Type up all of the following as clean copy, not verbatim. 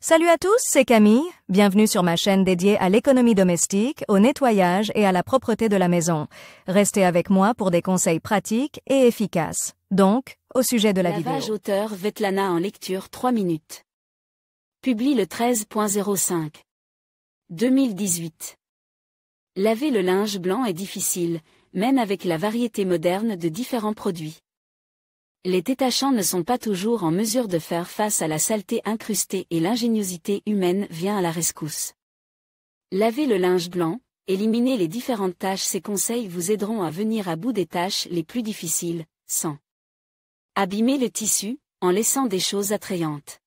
Salut à tous, c'est Camille. Bienvenue sur ma chaîne dédiée à l'économie domestique, au nettoyage et à la propreté de la maison. Restez avec moi pour des conseils pratiques et efficaces. Donc, au sujet de la vidéo. Lavage auteur Svetlana en lecture 3 minutes. Publie le 13.05. 2018. Laver le linge blanc est difficile, même avec la variété moderne de différents produits. Les détachants ne sont pas toujours en mesure de faire face à la saleté incrustée et l'ingéniosité humaine vient à la rescousse. Laver le linge blanc, éliminer les différentes tâches. Ces conseils vous aideront à venir à bout des tâches les plus difficiles, sans abîmer le tissu, en laissant des choses attrayantes.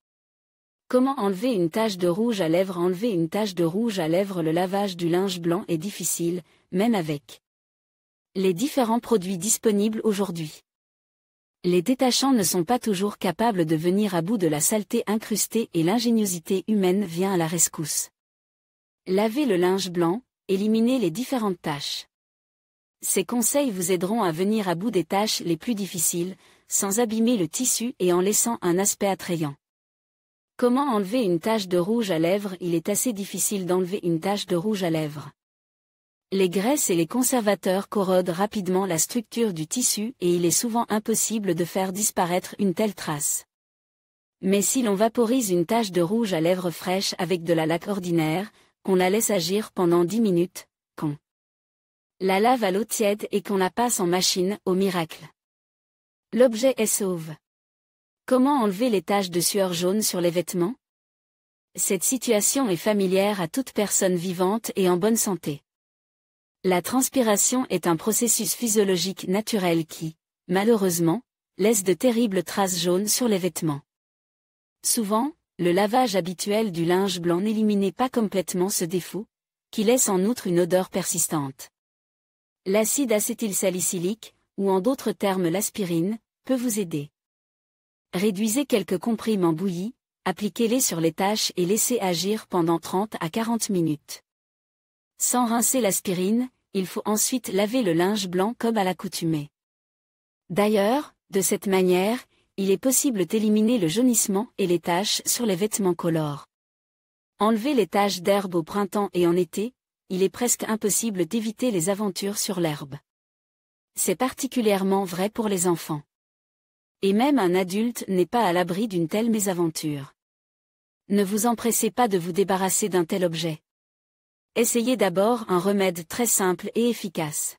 Comment enlever une tache de rouge à lèvres? Enlever une tache de rouge à lèvres. Le lavage du linge blanc est difficile, même avec les différents produits disponibles aujourd'hui. Les détachants ne sont pas toujours capables de venir à bout de la saleté incrustée et l'ingéniosité humaine vient à la rescousse. Laver le linge blanc, éliminer les différentes tâches. Ces conseils vous aideront à venir à bout des tâches les plus difficiles, sans abîmer le tissu et en laissant un aspect attrayant. Comment enlever une tache de rouge à lèvres? Il est assez difficile d'enlever une tache de rouge à lèvres. Les graisses et les conservateurs corrodent rapidement la structure du tissu et il est souvent impossible de faire disparaître une telle trace. Mais si l'on vaporise une tache de rouge à lèvres fraîche avec de la laque ordinaire, qu'on la laisse agir pendant 10 minutes, qu'on la lave à l'eau tiède et qu'on la passe en machine, au miracle, l'objet est sauve. Comment enlever les taches de sueur jaune sur les vêtements? Cette situation est familière à toute personne vivante et en bonne santé. La transpiration est un processus physiologique naturel qui, malheureusement, laisse de terribles traces jaunes sur les vêtements. Souvent, le lavage habituel du linge blanc n'éliminait pas complètement ce défaut, qui laisse en outre une odeur persistante. L'acide acétylsalicylique, ou en d'autres termes l'aspirine, peut vous aider. Réduisez quelques comprimés bouillis, appliquez-les sur les taches et laissez agir pendant 30 à 40 minutes. Sans rincer l'aspirine, il faut ensuite laver le linge blanc comme à l'accoutumée. D'ailleurs, de cette manière, il est possible d'éliminer le jaunissement et les taches sur les vêtements colores. Enlever les taches d'herbe au printemps et en été, il est presque impossible d'éviter les aventures sur l'herbe. C'est particulièrement vrai pour les enfants. Et même un adulte n'est pas à l'abri d'une telle mésaventure. Ne vous empressez pas de vous débarrasser d'un tel objet. Essayez d'abord un remède très simple et efficace.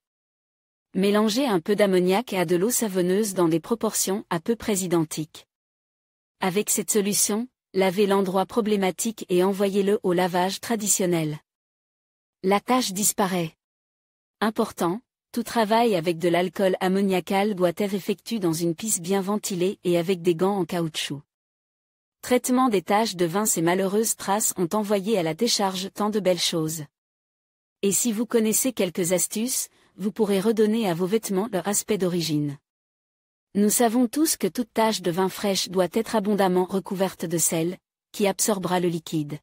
Mélangez un peu d'ammoniac à de l'eau savonneuse dans des proportions à peu près identiques. Avec cette solution, lavez l'endroit problématique et envoyez-le au lavage traditionnel. La tache disparaît. Important, tout travail avec de l'alcool ammoniacal doit être effectué dans une pièce bien ventilée et avec des gants en caoutchouc. Traitement des taches de vin. Ces malheureuses traces ont envoyé à la décharge tant de belles choses. Et si vous connaissez quelques astuces, vous pourrez redonner à vos vêtements leur aspect d'origine. Nous savons tous que toute tache de vin fraîche doit être abondamment recouverte de sel, qui absorbera le liquide.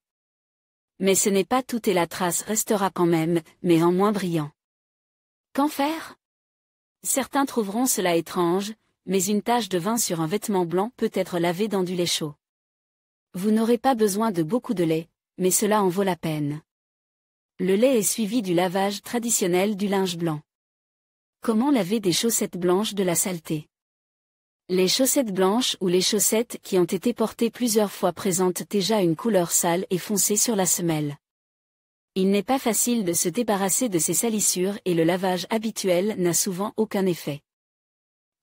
Mais ce n'est pas tout et la trace restera quand même, mais en moins brillant. Qu'en faire? Certains trouveront cela étrange, mais une tache de vin sur un vêtement blanc peut être lavée dans du lait chaud. Vous n'aurez pas besoin de beaucoup de lait, mais cela en vaut la peine. Le lait est suivi du lavage traditionnel du linge blanc. Comment laver des chaussettes blanches de la saleté? Les chaussettes blanches ou les chaussettes qui ont été portées plusieurs fois présentent déjà une couleur sale et foncée sur la semelle. Il n'est pas facile de se débarrasser de ces salissures et le lavage habituel n'a souvent aucun effet.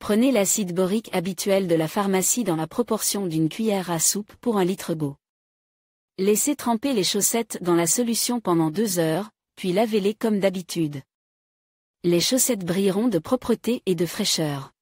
Prenez l'acide borique habituel de la pharmacie dans la proportion d'une cuillère à soupe pour 1 litre d'eau. Laissez tremper les chaussettes dans la solution pendant 2 heures, puis lavez-les comme d'habitude. Les chaussettes brilleront de propreté et de fraîcheur.